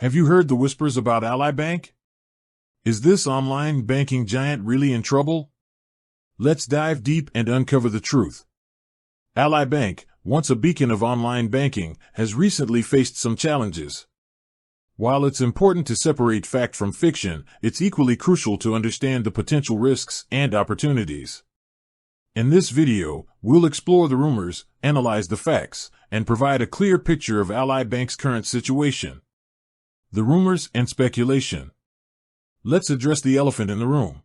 Have you heard the whispers about Ally Bank? Is this online banking giant really in trouble? Let's dive deep and uncover the truth. Ally Bank, once a beacon of online banking, has recently faced some challenges. While it's important to separate fact from fiction, it's equally crucial to understand the potential risks and opportunities. In this video, we'll explore the rumors, analyze the facts, and provide a clear picture of Ally Bank's current situation. The rumors and speculation. Let's address the elephant in the room.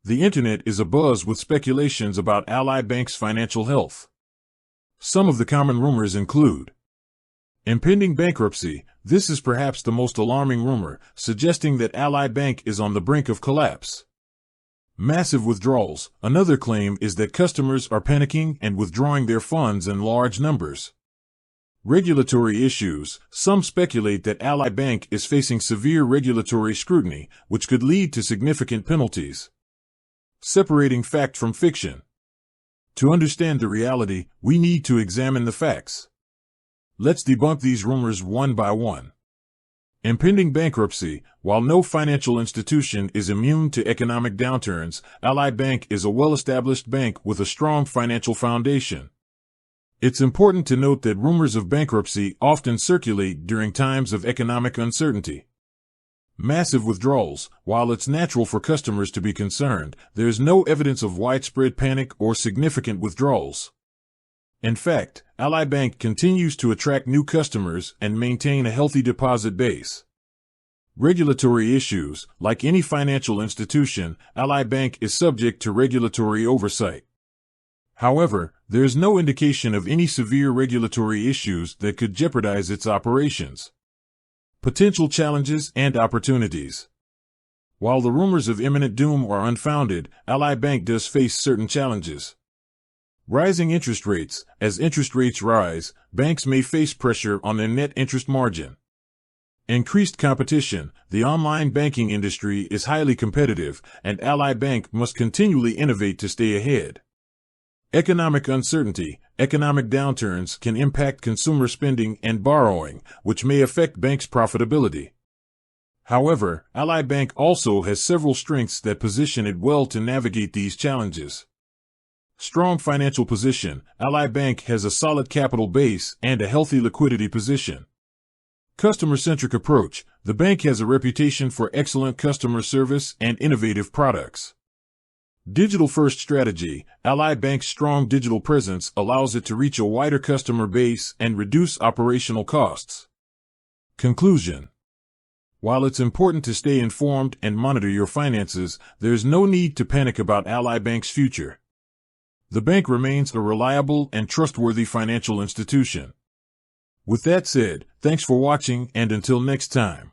The internet is abuzz with speculations about Ally Bank's financial health. Some of the common rumors include impending bankruptcy. This is perhaps the most alarming rumor, suggesting that Ally Bank is on the brink of collapse. Massive withdrawals. Another claim is that customers are panicking and withdrawing their funds in large numbers. Regulatory issues. Some speculate that Ally Bank is facing severe regulatory scrutiny, which could lead to significant penalties. Separating fact from fiction. To understand the reality, we need to examine the facts. Let's debunk these rumors one by one. Impending bankruptcy. While no financial institution is immune to economic downturns, Ally Bank is a well-established bank with a strong financial foundation. It's important to note that rumors of bankruptcy often circulate during times of economic uncertainty. Massive withdrawals. While it's natural for customers to be concerned, there is no evidence of widespread panic or significant withdrawals. In fact, Ally Bank continues to attract new customers and maintain a healthy deposit base. Regulatory issues. Like any financial institution, Ally Bank is subject to regulatory oversight. However, there is no indication of any severe regulatory issues that could jeopardize its operations. Potential challenges and opportunities. While the rumors of imminent doom are unfounded, Ally Bank does face certain challenges. Rising interest rates. As interest rates rise, banks may face pressure on their net interest margin. Increased competition. The online banking industry is highly competitive, and Ally Bank must continually innovate to stay ahead. Economic uncertainty. Economic downturns can impact consumer spending and borrowing, which may affect banks' profitability. However, Ally Bank also has several strengths that position it well to navigate these challenges. Strong financial position. Ally Bank has a solid capital base and a healthy liquidity position. Customer-centric approach. The bank has a reputation for excellent customer service and innovative products. Digital-first strategy. Ally Bank's strong digital presence allows it to reach a wider customer base and reduce operational costs. Conclusion. While it's important to stay informed and monitor your finances, there's no need to panic about Ally Bank's future. The bank remains a reliable and trustworthy financial institution. With that said, thanks for watching, and until next time.